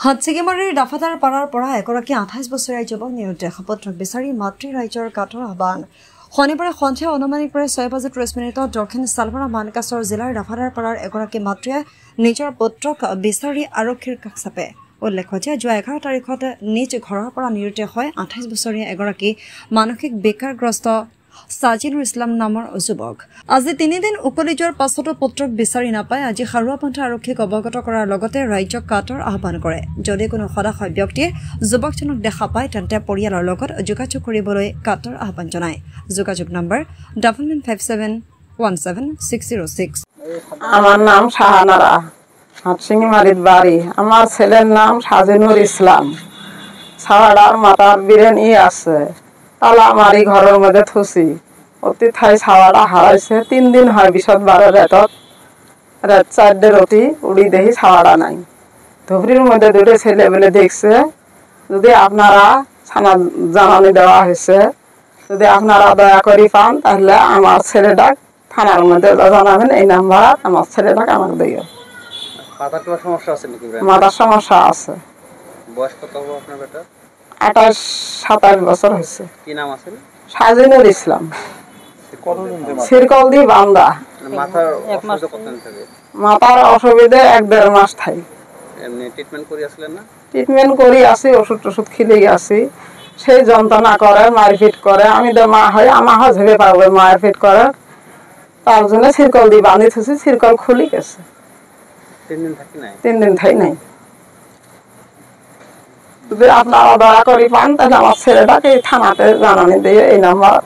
হাটছিগিমাৰীৰ ডাফাদাৰ পাৰাৰ পৰা এগৰাকী 28 বছৰীয়া যুৱক নিৰুদ্দেশ পত্ৰক বিচাৰি মাতৃ ৰাইজৰ কাটৰ আহ্বান শনিবাৰে সন্ধিয়া অনুমানিকভাৱে 6:30 দক্ষিণ চালমাৰা মানকাছৰ জিলাৰ ডাফাদাৰ পাৰাৰ এগৰাকী মাতৃয়ে নিজৰ পুত্ৰক বিচাৰি আৰক্ষীৰ কাষ চাপে উল্লেখ্য যে যোৱা 11 তাৰিখত নিজ ঘৰৰ পৰা নিৰুদ্দেশ হয় 28 বছৰীয়া এগৰাকী মানসিক বিকাৰগ্ৰস্ত সাজিনুৰ ইছলাম নামৰ যুৱক আজি 3 দিন উকলি যোৱাৰ পাছতো পুত্ৰক বিচাৰি নাপায় আজি হাৰুৱাপন্থা আৰক্ষীক অৱগত কৰাৰ লগতে ৰাজ্যক কাটৰ আহ্বান কৰে যদি কোনো সদাশয় ব্যক্তিয়ে যুৱকজনক দেখা পায় তেন্তে পৰিয়ালৰ লগত যোগাযোগ কৰিবলৈ কাটৰ আহ্বান জনায় যোগাযোগ নম্বৰ 9957176606 আমার নাম শাহানারা হাটসিংমারির বাড়ি আমার ছেলের নাম সাজিনুর ইসলাম ছাওয়াড়ার মাথার বিরেন আছে তালা মারি ঘরের মধ্যে থুসি অতি ঠাই ছাওয়াড়া হারাইছে 3 দিন হয় বিশদ 12 রাত 4 রতি উড়ি দেহি ছাওয়াড়া নাই ধুবরির মধ্যে দুটো ছেলে বলে দেখছে যদি আপনারা থানা জানানি দেওয়া হয়েছে যদি আপনারা দয়া করে পান তাহলে আমার ছেলেটা থানার মধ্যে জানাবেন এই নাম্বার আমার ছেলেটাকে আমাকে দিও মাথার কোনো সমস্যা আছে নাকি মাথার সমস্যা আছে বয়স কত হবে আপনার বেটা 28-27 বছর হয়েছে কি নাম আছে সাজিনুর ইসলাম সিরকলদি বান্দা মাথার অসুবিধা কতদিন থাকে মাথার অসুবিধা 1-1.5 মাস থাই এমনি ট্রিটমেন্ট করি আসলেন না ট্রিটমেন্ট করি আসি ওষুধ খেলে আসি সেই যন্ত্রণা করে মারপিট করে আমি তো মা হয় আমার ভেবে পাবো মারপিট করে তার জন্য সিরকল দিয়ে বাঁধি থুছি সিরকল খুলি গেছে 3 দিন থাকি নাই 3 দিন থাই নাই যদি আপনারা দয়া করে পান তাহলে আমার ছেলেটাকে থানাতে জানানি দিয়ে এই নাম্বার